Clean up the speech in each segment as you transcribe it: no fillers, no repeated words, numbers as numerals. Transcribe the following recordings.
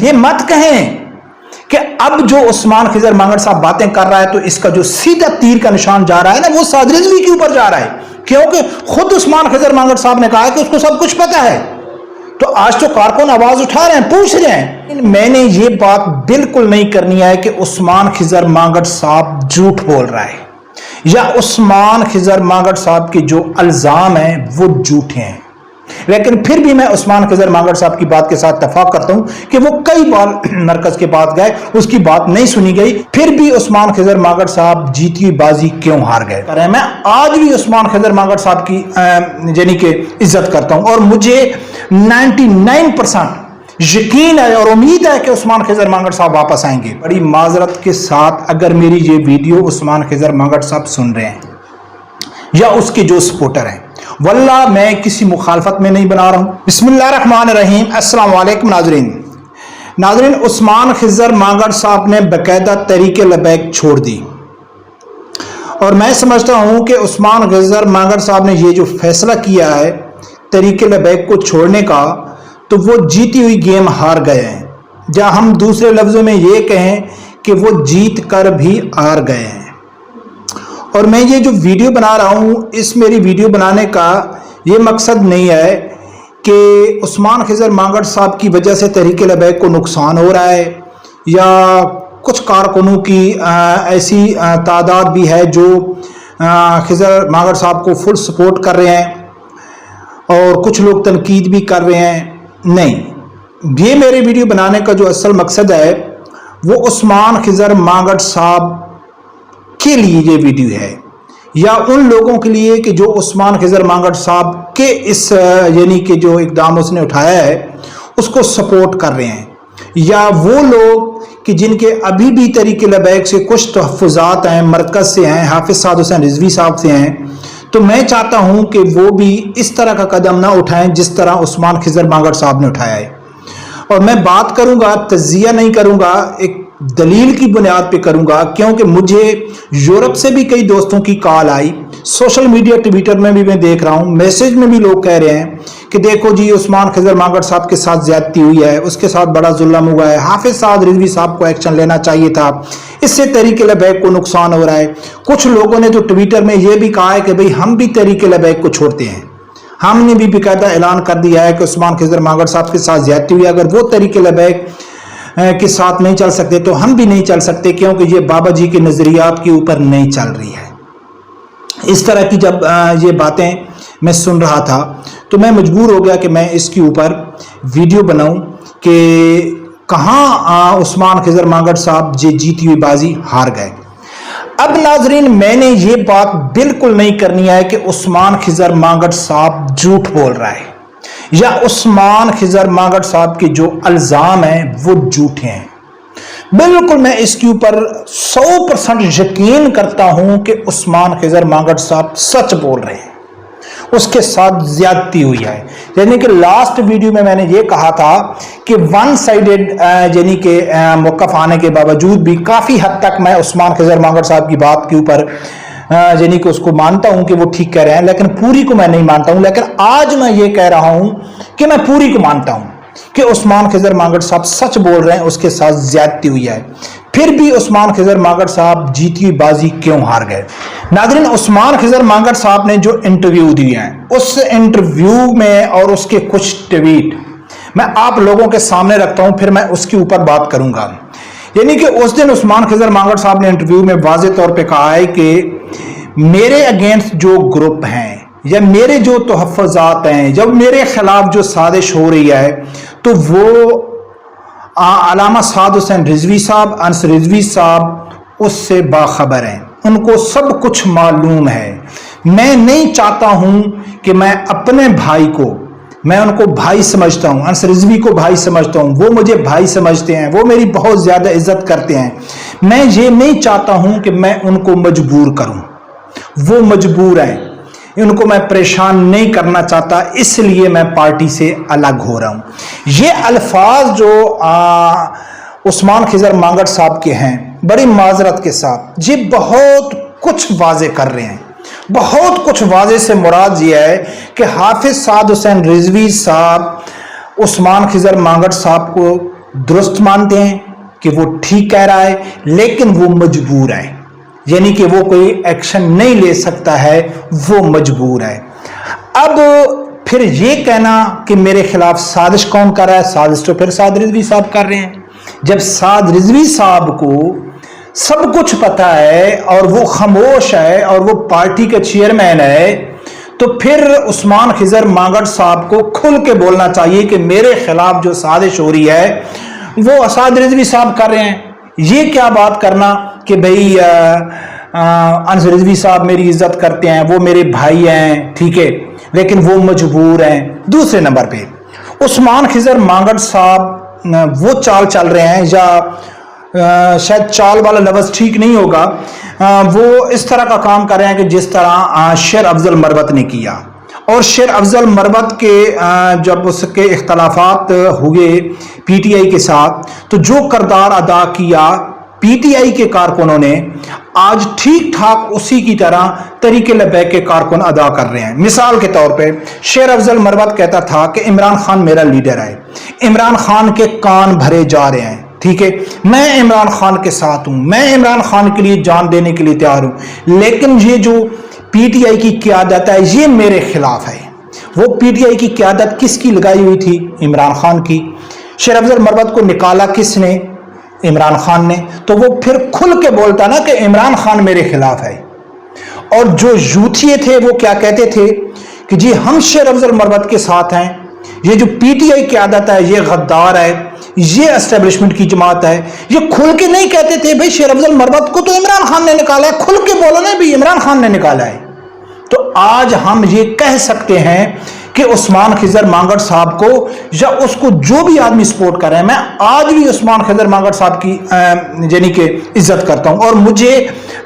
یہ مت کہیں کہ اب جو عثمان خضر مانگڑ صاحب باتیں کر رہا ہے تو اس کا جو سیدھا تیر کا نشان جا رہا ہے نا وہ سعد رضوی کے اوپر جا رہا ہے، کیونکہ خود عثمان خضر مانگڑ صاحب نے کہا ہے کہ اس کو سب کچھ پتا ہے۔ تو آج تو کارکن آواز اٹھا رہے ہیں، پوچھ رہے ہیں۔ میں نے یہ بات بالکل نہیں کرنی ہے کہ عثمان خضر مانگڑ صاحب جھوٹ بول رہا ہے یا عثمان خضر مانگڑ صاحب کے جو الزام ہیں وہ جھوٹے ہیں، لیکن پھر بھی میں عثمان خضر مانگڑ صاحب کی بات کے ساتھ اتفاق کرتا ہوں کہ وہ کئی بار مرکز کے پاس گئے، اس کی بات نہیں سنی گئی، پھر بھی عثمان خضر مانگڑ صاحب جیتی ہوئی بازی کیوں ہار گئے۔ میں آج بھی عثمان خضر مانگڑ صاحب کی یعنی کہ عزت کرتا ہوں، اور مجھے 99% یقین ہے اور امید ہے کہ عثمان خضر مانگڑ صاحب واپس آئیں گے۔ بڑی معذرت کے ساتھ اگر میری یہ ویڈیو عثمان خضر مانگڑ صاحب سن رہے ہیں یا اس کے جو سپورٹر ہیں، واللہ میں کسی مخالفت میں نہیں بنا رہا ہوں۔ بسم اللہ الرحمن الرحیم۔ السلام علیکم ناظرین، عثمان خضر مانگڑ صاحب نے باقاعدہ تحریک لبیک چھوڑ دی، اور میں سمجھتا ہوں کہ عثمان خضر مانگڑ صاحب نے یہ جو فیصلہ کیا ہے تحریک لبیک کو چھوڑنے کا، تو وہ جیتی ہوئی گیم ہار گئے ہیں، یا ہم دوسرے لفظوں میں یہ کہیں کہ وہ جیت کر بھی ہار گئے ہیں۔ اور میں یہ جو ویڈیو بنا رہا ہوں، اس میری ویڈیو بنانے کا یہ مقصد نہیں ہے کہ عثمان خضر مانگڑ صاحب کی وجہ سے تحریک لبیک کو نقصان ہو رہا ہے، یا کچھ کارکنوں کی ایسی تعداد بھی ہے جو خضر مانگڑ صاحب کو فل سپورٹ کر رہے ہیں اور کچھ لوگ تنقید بھی کر رہے ہیں۔ نہیں، یہ میرے ویڈیو بنانے کا جو اصل مقصد ہے وہ عثمان خضر مانگڑ صاحب کے لیے یہ ویڈیو ہے، یا ان لوگوں کے لیے کہ جو عثمان خضر مانگڑ صاحب کے اس یعنی کہ جو اقدام اس نے اٹھایا ہے اس کو سپورٹ کر رہے ہیں، یا وہ لوگ کہ جن کے ابھی بھی تحریک لبیک سے کچھ تحفظات ہیں، مرکز سے ہیں، حافظ سعد حسین رضوی صاحب سے ہیں۔ تو میں چاہتا ہوں کہ وہ بھی اس طرح کا قدم نہ اٹھائیں جس طرح عثمان خضر مانگڑ صاحب نے اٹھایا ہے۔ اور میں بات کروں گا، تجزیہ نہیں کروں گا، ایک دلیل کی بنیاد پہ کروں گا، کیونکہ مجھے یورپ سے بھی کئی دوستوں کی کال آئی، سوشل میڈیا ٹویٹر میں بھی میں دیکھ رہا ہوں، میسج میں بھی لوگ کہہ رہے ہیں کہ دیکھو جی عثمان خضر مانگڑ صاحب کے ساتھ زیادتی ہوئی ہے، اس کے ساتھ بڑا ظلم ہوا ہے، حافظ سعد رضوی صاحب کو ایکشن لینا چاہیے تھا، اس سے تحریک لبیک کو نقصان ہو رہا ہے۔ کچھ لوگوں نے تو ٹویٹر میں یہ بھی کہا ہے کہ بھئی ہم بھی تحریک لبیک کو چھوڑتے ہیں، ہم نے بھی باقاعدہ اعلان کر دیا ہے کہ عثمان خضر مانگڑ صاحب کے ساتھ زیادتی ہوئی، اگر وہ تحریک لبیک کے ساتھ نہیں چل سکتے تو ہم بھی نہیں چل سکتے، کیونکہ یہ بابا جی کے نظریات کے اوپر نہیں چل رہی ہے۔ اس طرح کی جب یہ باتیں میں سن رہا تھا تو میں مجبور ہو گیا کہ میں اس کے اوپر ویڈیو بناؤں کہ کہاں عثمان خضر مانگڑ صاحب جیتی ہوئی بازی ہار گئے۔ اب ناظرین، میں نے یہ بات بالکل نہیں کرنی ہے کہ عثمان خضر مانگڑ صاحب جھوٹ بول رہا ہے یا عثمان خضر مانگڑ صاحب کے جو الزام ہیں وہ جھوٹے ہیں۔ بالکل میں اس کے اوپر 100% یقین کرتا ہوں کہ عثمان خضر مانگڑ صاحب سچ بول رہے ہیں، اس کے ساتھ زیادتی ہوئی ہے۔ یعنی کہ لاسٹ ویڈیو میں نے یہ کہا تھا کہ ون سائیڈڈ یعنی کہ موقف آنے کے باوجود بھی کافی حد تک میں عثمان خضر مانگڑ صاحب کی بات کے اوپر یعنی کہ اس کو مانتا ہوں کہ وہ ٹھیک کہہ رہے ہیں، لیکن پوری کو میں نہیں مانتا ہوں۔ لیکن آج میں یہ کہہ رہا ہوں کہ میں پوری کو مانتا ہوں کہ عثمان خضر مانگڑ صاحب سچ بول رہے ہیں، اس کے ساتھ زیادتی ہوئی ہے، پھر بھی عثمان خضر مانگڑ صاحب جیتی ہوئی بازی کیوں ہار گئے۔ ناظرین، عثمان خضر مانگڑ صاحب نے جو انٹرویو دی ہیں، اس انٹرویو میں اور اس کے کچھ ٹویٹ میں آپ لوگوں کے سامنے رکھتا ہوں، پھر میں اس کے اوپر بات کروں گا۔ یعنی کہ اس دن عثمان خضر مانگڑ صاحب نے انٹرویو میں واضح طور پہ کہا ہے کہ میرے اگینسٹ جو گروپ ہیں یا میرے جو تحفظات ہیں، جب میرے خلاف جو سازش ہو رہی ہے تو وہ علامہ سعد حسین رضوی صاحب، انس رضوی صاحب اس سے باخبر ہیں، ان کو سب کچھ معلوم ہے۔ میں نہیں چاہتا ہوں کہ میں اپنے بھائی کو، میں ان کو بھائی سمجھتا ہوں، انس رضوی کو بھائی سمجھتا ہوں، وہ مجھے بھائی سمجھتے ہیں، وہ میری بہت زیادہ عزت کرتے ہیں، میں یہ نہیں چاہتا ہوں کہ میں ان کو مجبور کروں، وہ مجبور ہیں، ان کو میں پریشان نہیں کرنا چاہتا، اس لیے میں پارٹی سے الگ ہو رہا ہوں۔ یہ الفاظ جو عثمان خضر مانگڑ صاحب کے ہیں، بڑی معذرت کے ساتھ یہ بہت کچھ واضح کر رہے ہیں۔ بہت کچھ واضح سے مراد یہ ہے کہ حافظ سعد حسین رضوی صاحب عثمان خضر مانگڑ صاحب کو درست مانتے ہیں کہ وہ ٹھیک کہہ رہا ہے، لیکن وہ مجبور ہے، یعنی کہ وہ کوئی ایکشن نہیں لے سکتا ہے، وہ مجبور ہے۔ اب پھر یہ کہنا کہ میرے خلاف سازش کون کر رہا ہے؟ سازش تو پھر سعد رضوی صاحب کر رہے ہیں۔ جب سعد رضوی صاحب کو سب کچھ پتا ہے اور وہ خاموش ہے اور وہ پارٹی کا چیئرمین ہے، تو پھر عثمان خضر مانگڑ صاحب کو کھل کے بولنا چاہیے کہ میرے خلاف جو سازش ہو رہی ہے وہ سعد رضوی صاحب کر رہے ہیں۔ یہ کیا بات کرنا کہ بھئی انس رضوی صاحب میری عزت کرتے ہیں، وہ میرے بھائی ہیں، ٹھیک ہے، لیکن وہ مجبور ہیں۔ دوسرے نمبر پہ عثمان خضر مانگڑ صاحب وہ چال چل رہے ہیں، یا شاید چال والا لفظ ٹھیک نہیں ہوگا، وہ اس طرح کا کام کر رہے ہیں کہ جس طرح شیر افضل مروت نے کیا۔ اور شیر افضل مروت کے جب اس کے اختلافات ہوئے پی ٹی آئی کے ساتھ، تو جو کردار ادا کیا پی ٹی آئی کے کارکنوں نے، آج ٹھیک ٹھاک اسی کی طرح تحریک لبیک کے کارکن ادا کر رہے ہیں۔ مثال کے طور پہ شیر افضل مروت کہتا تھا کہ عمران خان میرا لیڈر ہے، عمران خان کے کان بھرے جا رہے ہیں، ٹھیک ہے، میں عمران خان کے ساتھ ہوں، میں عمران خان کے لیے جان دینے کے لیے تیار ہوں، لیکن یہ جو پی ٹی آئی کی قیادت ہے یہ میرے خلاف ہے۔ وہ پی ٹی آئی کی قیادت کس کی لگائی ہوئی تھی؟ عمران خان کی۔ شیر افضل مروت کو نکالا کس نے؟ عمران خان نے۔ تو وہ پھر کھل کے بولتا نا کہ عمران خان میرے خلاف ہے۔ اور جو یوتھیے تھے وہ کیا کہتے تھے کہ جی ہم شیر افضل مروت کے ساتھ ہیں، یہ جو پی ٹی آئی قیادت ہے یہ غدار ہے، یہ اسٹیبلشمنٹ کی جماعت ہے۔ یہ کھل کے نہیں کہتے تھے بھئی شیر افضل مروت کو تو عمران خان نے نکالا ہے، کھل کے بولو نا بھی عمران خان نے نکالا ہے۔ تو آج ہم یہ کہہ سکتے ہیں کہ عثمان خضر مانگڑ صاحب کو یا اس کو جو بھی آدمی سپورٹ کر رہے ہیں، میں آج بھی عثمان خضر مانگڑ صاحب کی یعنی کہ عزت کرتا ہوں، اور مجھے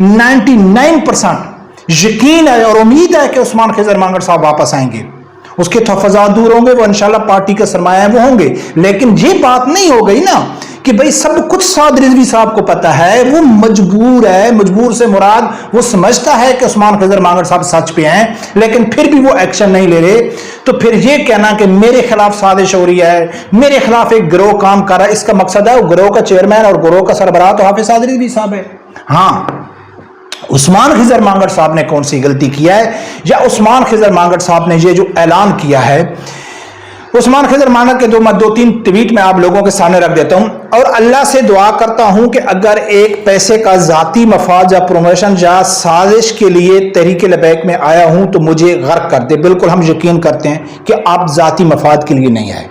99% یقین ہے اور امید ہے کہ عثمان خضر مانگڑ صاحب واپس آئیں گے۔ اس کے تحفظات دور ہوں گے، وہ انشاءاللہ پارٹی کا سرمایہ ہے، وہ ہوں گے، لیکن یہ بات نہیں ہو گئی نا کہ بھئی سب کچھ سعد رضوی صاحب کو پتا ہے، وہ مجبور ہے۔ مجبور سے مراد وہ سمجھتا ہے کہ عثمان خضر مانگڑ صاحب سچ پہ ہیں، لیکن پھر بھی وہ ایکشن نہیں لے رہے۔ تو پھر یہ کہنا کہ میرے خلاف سازش ہو رہی ہے، میرے خلاف ایک گروہ کام کر رہا ہے، اس کا مقصد ہے وہ گروہ کا چیئرمین اور گروہ کا سربراہ تو حافظ سعد رضوی صاحب ہے۔ ہاں، عثمان خضر مانگڑ صاحب نے کون سی غلطی کیا ہے، یا عثمان خضر مانگڑ صاحب نے یہ جو اعلان کیا ہے، عثمان خضر مانگڑ کے دو تین ٹویٹ میں آپ لوگوں کے سامنے رکھ دیتا ہوں، اور اللہ سے دعا کرتا ہوں کہ اگر ایک پیسے کا ذاتی مفاد یا پروموشن یا سازش کے لیے تحریک لبیک میں آیا ہوں تو مجھے غرق کر دے۔ بالکل ہم یقین کرتے ہیں کہ آپ ذاتی مفاد کے لیے نہیں آئے۔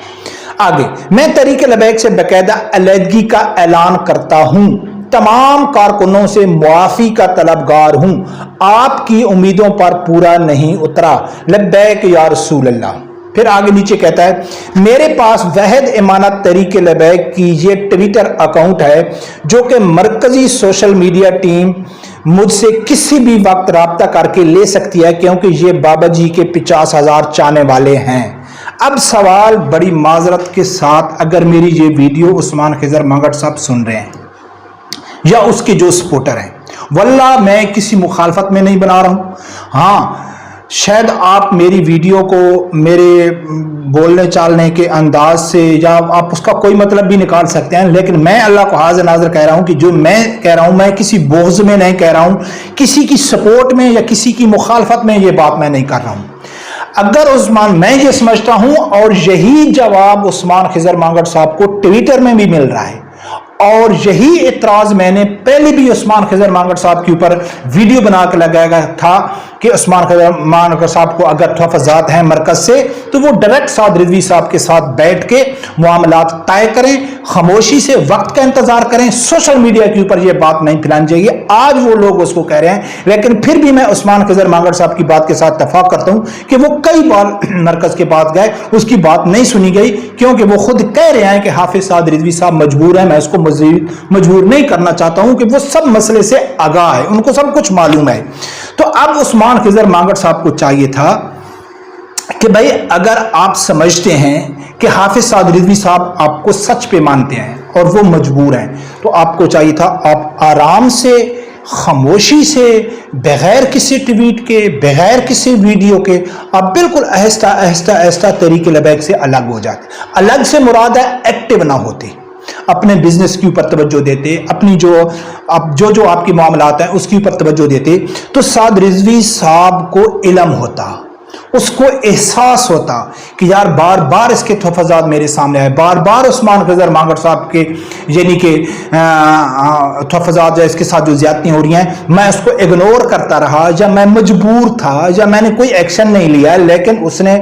آگے، میں تحریک لبیک سے باقاعدہ علیحدگی کا اعلان کرتا ہوں، تمام کارکنوں سے معافی کا طلبگار ہوں، آپ کی امیدوں پر پورا نہیں اترا، لبیک یا رسول اللہ۔ پھر آگے نیچے کہتا ہے میرے پاس وحد امانت تحریک لبیک کی یہ ٹویٹر اکاؤنٹ ہے جو کہ مرکزی سوشل میڈیا ٹیم مجھ سے کسی بھی وقت رابطہ کر کے لے سکتی ہے، کیونکہ یہ بابا جی کے 50,000 چاہنے والے ہیں۔ اب سوال بڑی معذرت کے ساتھ، اگر میری یہ ویڈیو عثمان خضر مانگڑ صاحب سن رہے ہیں یا اس کے جو سپورٹر ہیں، واللہ میں کسی مخالفت میں نہیں بنا رہا ہوں، ہاں شاید آپ میری ویڈیو کو میرے بولنے چالنے کے انداز سے یا آپ اس کا کوئی مطلب بھی نکال سکتے ہیں، لیکن میں اللہ کو حاضر ناظر کہہ رہا ہوں کہ جو میں کہہ رہا ہوں میں کسی بغض میں نہیں کہہ رہا ہوں، کسی کی سپورٹ میں یا کسی کی مخالفت میں یہ بات میں نہیں کر رہا ہوں۔ اگر عثمان، میں یہ سمجھتا ہوں، اور یہی جواب عثمان خضر مانگڑ صاحب کو ٹویٹر میں بھی مل رہا ہے، اور یہی اعتراض میں نے پہلے بھی عثمان خضر مانگڑ صاحب کے اوپر ویڈیو بنا کے لگایا تھا کہ عثمان خضر مانگڑ صاحب کو اگر تحفظات ہیں مرکز سے تو وہ ڈائریکٹ سعد رضوی صاحب کے ساتھ بیٹھ کے معاملات طے کریں، خاموشی سے وقت کا انتظار کریں، سوشل میڈیا کے اوپر یہ بات نہیں پھیلانی چاہیے۔ آج وہ لوگ اس کو کہہ رہے ہیں، لیکن پھر بھی میں عثمان خضر مانگڑ صاحب کی بات کے ساتھ اتفاق کرتا ہوں کہ وہ کئی بار مرکز کے پاس گئے، اس کی بات نہیں سنی گئی، کیونکہ وہ خود کہہ رہے ہیں کہ حافظ سعد رضوی صاحب مجبور ہیں۔ میں اس کو مجبور نہیں کرنا چاہتا ہوں کہ وہ سب مسئلے سے آگاہ ہے، ان کو سب کچھ معلوم ہے۔ تو اب عثمان خضر مانگڑ صاحب کو چاہیے تھا کہ بھائی اگر آپ سمجھتے ہیں کہ حافظ سعد رضوی صاحب آپ کو سچ پہ مانتے ہیں اور وہ مجبور ہیں، تو آپ کو چاہیے تھا آپ آرام سے، خاموشی سے، بغیر کسی ٹویٹ کے، بغیر کسی ویڈیو کے، آپ بالکل آہستہ آہستہ تحریک لبیک سے الگ ہو جاتے۔ الگ سے مراد ہے ایکٹیو نہ ہوتے۔ اپنے بزنس کے اوپر توجہ دیتے، اپنی جو آپ کی معاملات ہیں اس کے اوپر توجہ دیتے، تو سعد رضوی صاحب کو علم ہوتا، اس کو احساس ہوتا کہ یار بار بار اس کے تحفظات میرے سامنے آئے، بار بار عثمان خضر مانگڑ صاحب کے یعنی کہ تحفظات اس کے ساتھ جو زیادتیاں ہو رہی ہیں، میں اس کو اگنور کرتا رہا، یا میں مجبور تھا، یا میں نے کوئی ایکشن نہیں لیا، لیکن اس نے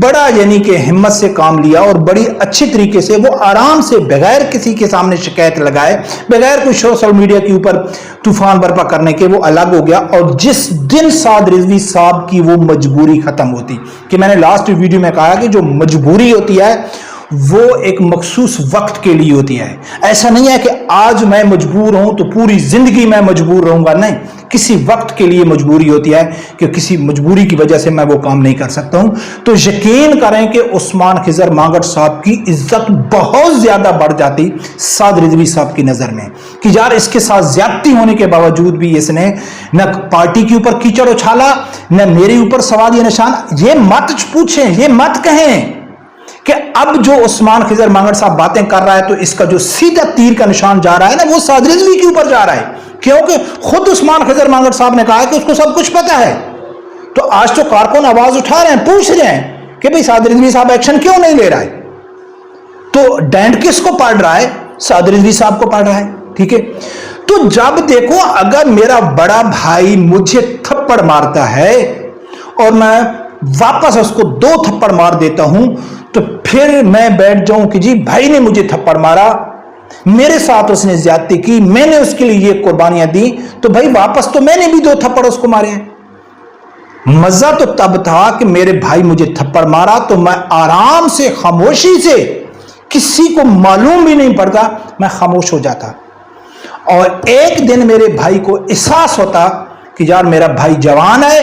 بڑا یعنی کہ ہمت سے کام لیا اور بڑی اچھی طریقے سے وہ آرام سے بغیر کسی کے سامنے شکایت لگائے، بغیر کوئی سوشل میڈیا کے اوپر طوفان برپا کرنے کے وہ الگ ہو گیا۔ اور جس دن سعد رضوی صاحب کی وہ مجبوری ختم ہوتی، کہ میں نے لاسٹ ویڈیو میں کہا کہ جو مجبوری ہوتی ہے وہ ایک مخصوص وقت کے لیے ہوتی ہے، ایسا نہیں ہے کہ آج میں مجبور ہوں تو پوری زندگی میں مجبور رہوں گا، نہیں، کسی وقت کے لیے مجبوری ہوتی ہے کہ کسی مجبوری کی وجہ سے میں وہ کام نہیں کر سکتا ہوں۔ تو یقین کریں کہ عثمان خضر مانگڑ صاحب کی عزت بہت زیادہ بڑھ جاتی سعد رضوی صاحب کی نظر میں، کہ یار اس کے ساتھ زیادتی ہونے کے باوجود بھی اس نے نہ پارٹی کے اوپر کیچڑ اچھالا، نہ میرے اوپر سوال یہ نشان، یہ مت پوچھیں، یہ مت کہیں کہ اب جو عثمان خضر مانگڑ صاحب باتیں کر رہا ہے تو اس کا جو سیدھا تیر کا نشان جا رہا ہے نا وہ سعد رضوی کے اوپر جا رہا ہے، کیونکہ خود عثمان خضر مانگڑ صاحب نے کہا کہ اس کو سب کچھ پتا ہے۔ تو آج تو کارکن آواز اٹھا رہے ہیں، پوچھ رہے ہیں کہ بھئی سعد رضوی صاحب ایکشن کیوں نہیں لے رہا ہے؟ تو ڈینٹ کس کو پڑ رہا ہے؟ سعد رضوی صاحب کو پڑ رہا ہے، ٹھیک ہے۔ تو جب دیکھو اگر میرا بڑا بھائی مجھے تھپڑ مارتا ہے اور میں واپس اس کو 2 تھپڑ مار دیتا ہوں، تو پھر میں بیٹھ جاؤں کہ جی بھائی نے مجھے تھپڑ مارا، میرے ساتھ اس نے زیادتی کی، میں نے اس کے لیے یہ قربانیاں دی، تو بھائی واپس تو میں نے بھی 2 تھپڑ اس کو مارے ہیں۔ مزہ تو تب تھا کہ میرے بھائی مجھے تھپڑ مارا تو میں آرام سے خاموشی سے، کسی کو معلوم بھی نہیں پڑتا، میں خاموش ہو جاتا، اور ایک دن میرے بھائی کو احساس ہوتا کہ یار میرا بھائی جوان ہے،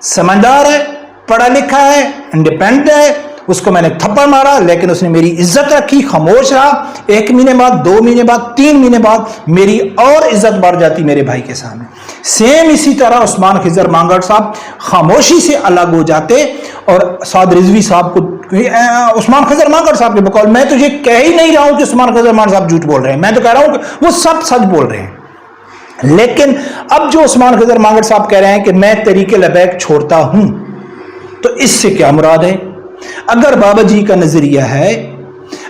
سمجھدار ہے، پڑھا لکھا ہے، انڈیپینڈنٹ ہے، اس کو میں نے تھپڑ مارا لیکن اس نے میری عزت رکھی، خاموش رہا، 1 مہینے بعد، 2 مہینے بعد، 3 مہینے بعد میری اور عزت بڑھ جاتی میرے بھائی کے سامنے۔ سیم اسی طرح عثمان خضر مانگڑ صاحب خاموشی سے الگ ہو جاتے، اور سعد رضوی صاحب کو، عثمان خضر مانگڑ صاحب کے بقول، میں تو یہ کہہ ہی نہیں رہا ہوں کہ عثمان خضر مانگڑ صاحب جھوٹ بول رہے ہیں، میں تو کہہ رہا ہوں کہ وہ سب سچ بول رہے ہیں۔ لیکن اب جو عثمان خضر مانگڑ صاحب کہہ رہے ہیں کہ میں طریق لبیک چھوڑتا ہوں، تو اس سے کیا مراد ہے؟ اگر بابا جی کا نظریہ ہے،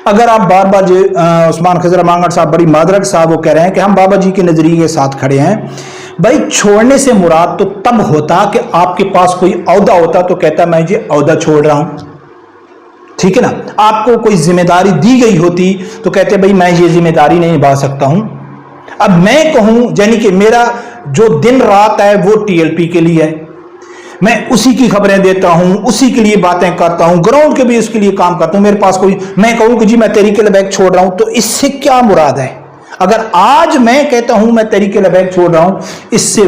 اگر آپ بار بار عثمان خضر مانگڑ صاحب بڑی معذرت صاحب وہ کہہ رہے ہیں کہ ہم بابا جی کے نظریے کے ساتھ کھڑے ہیں، بھائی چھوڑنے سے مراد تو تب ہوتا کہ آپ کے پاس کوئی عہدہ ہوتا تو کہتا میں یہ عہدہ چھوڑ رہا ہوں، ٹھیک ہے نا۔ آپ کو کوئی ذمہ داری دی گئی ہوتی تو کہتے بھائی میں یہ ذمہ داری نہیں نبھا سکتا ہوں۔ اب میں کہوں یعنی کہ میرا جو دن رات ہے وہ ٹی ایل پی کے لیے ہے، میں اسی کی خبریں دیتا ہوں، اسی کے لیے باتیں کرتا ہوں، گراؤنڈ کے بھی اس کے لیے کام کرتا ہوں، میرے پاس کوئی، میں کہوں کہ جی میں طریق لبیک چھوڑ رہا ہوں، تو اس سے کیا مراد ہے؟ اگر آج میں کہتا ہوں میں طریق لبیک چھوڑ رہا ہوں، اس سے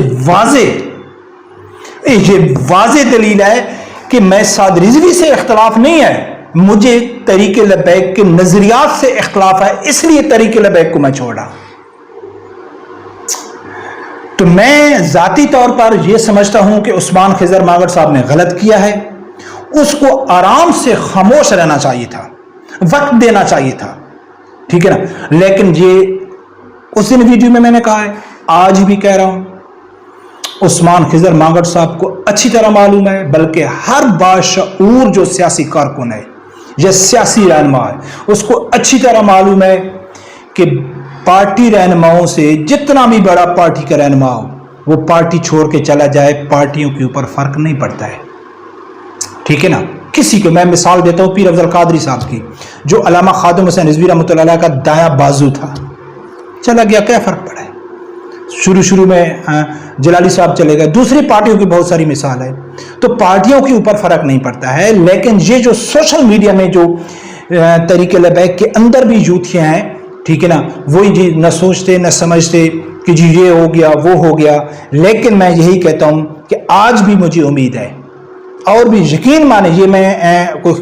واضح دلیل ہے کہ میں سعد رضوی سے اختلاف نہیں ہے، مجھے طریق لبیک کے نظریات سے اختلاف ہے، اس لیے طریق لبیک کو میں چھوڑ رہا ہوں۔ تو میں ذاتی طور پر یہ سمجھتا ہوں کہ عثمان خضر مانگڑ صاحب نے غلط کیا ہے، اس کو آرام سے خاموش رہنا چاہیے تھا، وقت دینا چاہیے تھا، ٹھیک ہے نا۔ لیکن یہ اس دن ویڈیو میں نے کہا ہے، آج بھی کہہ رہا ہوں، عثمان خضر مانگڑ صاحب کو اچھی طرح معلوم ہے، بلکہ ہر باشعور جو سیاسی کارکن ہے یا سیاسی رہنما ہے اس کو اچھی طرح معلوم ہے کہ پارٹی رہنماؤں سے جتنا بھی بڑا پارٹی کا رہنما ہو وہ پارٹی چھوڑ کے چلا جائے، پارٹیوں کے اوپر فرق نہیں پڑتا ہے، ٹھیک ہے نا۔ کسی کو میں مثال دیتا ہوں پیر افضل قادری صاحب کی، جو علامہ خادم حسین رضوی رحمۃ اللہ علیہ کا دایاں بازو تھا، چلا گیا، کیا فرق پڑا ہے؟ شروع میں جلالی صاحب چلے گئے، دوسری پارٹیوں کی بہت ساری مثال ہے۔ تو پارٹیوں کے اوپر فرق نہیں پڑتا ہے، لیکن یہ جو سوشل میڈیا میں جو طریق لبیک کے اندر بھی یوتھیاں ہیں، ٹھیک ہے نا، وہی جی نہ سوچتے نہ سمجھتے کہ جی یہ ہو گیا وہ ہو گیا۔ لیکن میں یہی کہتا ہوں کہ آج بھی مجھے امید ہے، اور بھی یقین مانے، یہ میں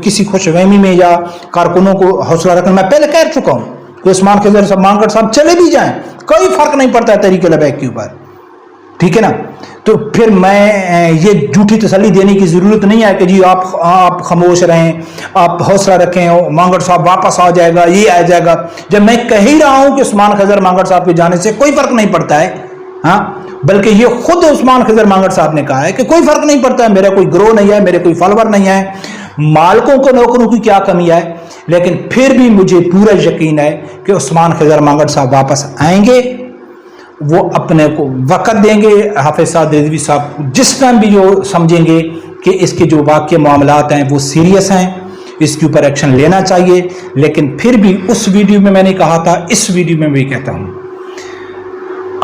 کسی خوش فہمی میں یا کارکنوں کو حوصلہ رکھنا، میں پہلے کہہ چکا ہوں کہ عثمان خضر مانگڑ صاحب چلے بھی جائیں، کوئی فرق نہیں پڑتا ہے طریق لبیک کے اوپر، ٹھیک ہے نا. تو پھر میں یہ جھوٹی تسلی دینے کی ضرورت نہیں ہے کہ جی آپ خاموش رہیں, آپ حوصلہ رکھیں, مانگڑ صاحب واپس آ جائے گا, یہ آ جائے گا, جب میں کہہ ہی رہا ہوں کہ عثمان خضر مانگڑ صاحب کے جانے سے کوئی فرق نہیں پڑتا ہے. ہاں, بلکہ یہ خود عثمان خضر مانگڑ صاحب نے کہا ہے کہ کوئی فرق نہیں پڑتا ہے, میرا کوئی گروہ نہیں ہے, میرے کوئی فالوور نہیں ہے, مالکوں کو نوکروں کی کیا کمی ہے. لیکن پھر بھی مجھے پورا یقین ہے کہ عثمان خضر مانگڑ صاحب واپس آئیں گے, وہ اپنے کو وقت دیں گے. حافظ سعد رضوی صاحب جس ٹائم بھی جو سمجھیں گے کہ اس کے جو واقع معاملات ہیں وہ سیریس ہیں, اس کے اوپر ایکشن لینا چاہیے. لیکن پھر بھی اس ویڈیو میں نے کہا تھا, اس ویڈیو میں بھی کہتا ہوں,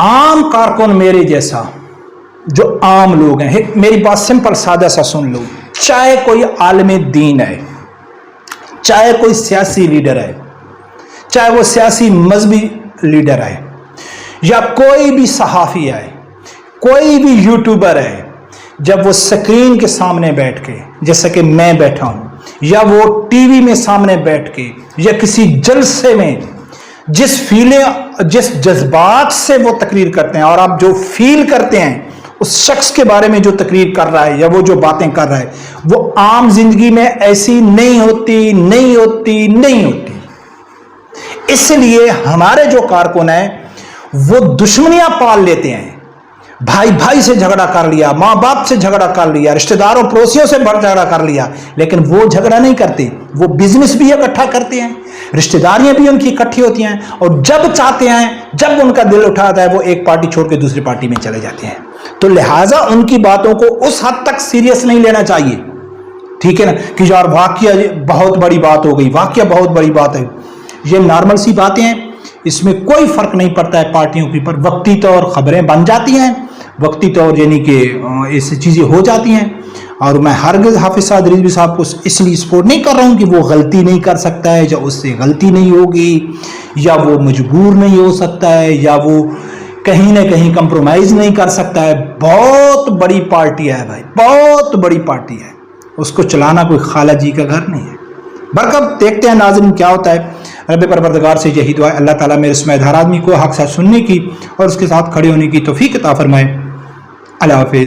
عام کارکن میرے جیسا جو عام لوگ ہیں, میری بات سمپل سادہ سا سن لو, چاہے کوئی عالم دین ہے, چاہے کوئی سیاسی لیڈر ہے, چاہے وہ سیاسی مذہبی لیڈر ہے, یا کوئی بھی صحافی ہے, کوئی بھی یوٹیوبر ہے, جب وہ سکرین کے سامنے بیٹھ کے جیسا کہ میں بیٹھا ہوں, یا وہ ٹی وی میں سامنے بیٹھ کے, یا کسی جلسے میں جس جذبات سے وہ تقریر کرتے ہیں, اور آپ جو فیل کرتے ہیں اس شخص کے بارے میں جو تقریر کر رہا ہے یا وہ جو باتیں کر رہا ہے, وہ عام زندگی میں ایسی نہیں ہوتی. اس لیے ہمارے جو کارکن ہیں وہ دشمنیاں پال لیتے ہیں. بھائی بھائی سے جھگڑا کر لیا, ماں باپ سے جھگڑا کر لیا, رشتہ داروں پڑوسیوں سے جھگڑا کر لیا, لیکن وہ جھگڑا نہیں کرتے, وہ بزنس بھی اکٹھا کرتے ہیں, رشتہ داریاں بھی ان کی اکٹھی ہوتی ہیں, اور جب چاہتے ہیں, جب ان کا دل اٹھاتا ہے, وہ ایک پارٹی چھوڑ کے دوسری پارٹی میں چلے جاتے ہیں. تو لہٰذا ان کی باتوں کو اس حد تک سیریس نہیں لینا چاہیے. ٹھیک ہے نا, کہ یار واقعہ بہت بڑی بات ہو گئی, واقعہ بہت بڑی بات ہے. یہ نارمل سی باتیں ہیں, اس میں کوئی فرق نہیں پڑتا ہے پارٹیوں کے اوپر. وقتی طور خبریں بن جاتی ہیں, وقتی طور یعنی کہ ایسی چیزیں ہو جاتی ہیں. اور میں ہرگز حافظ سعد رضوی صاحب کو اس لیے سپورٹ نہیں کر رہا ہوں کہ وہ غلطی نہیں کر سکتا ہے, یا اس سے غلطی نہیں ہوگی, یا وہ مجبور نہیں ہو سکتا ہے, یا وہ کہیں نہ کہیں کمپرومائز نہیں کر سکتا ہے. بہت بڑی پارٹی ہے بھائی, بہت بڑی پارٹی ہے, اس کو چلانا کوئی خالہ جی کا گھر نہیں ہے. برکت دیکھتے ہیں ناظرین کیا ہوتا ہے. رب پروردگار سے یہی دعا ہے, اللہ تعالیٰ میرے سمیت ہر آدمی کو حق ساتھ سننے کی اور اس کے ساتھ کھڑے ہونے کی توفیق عطا فرمائے. اللہ حافظ.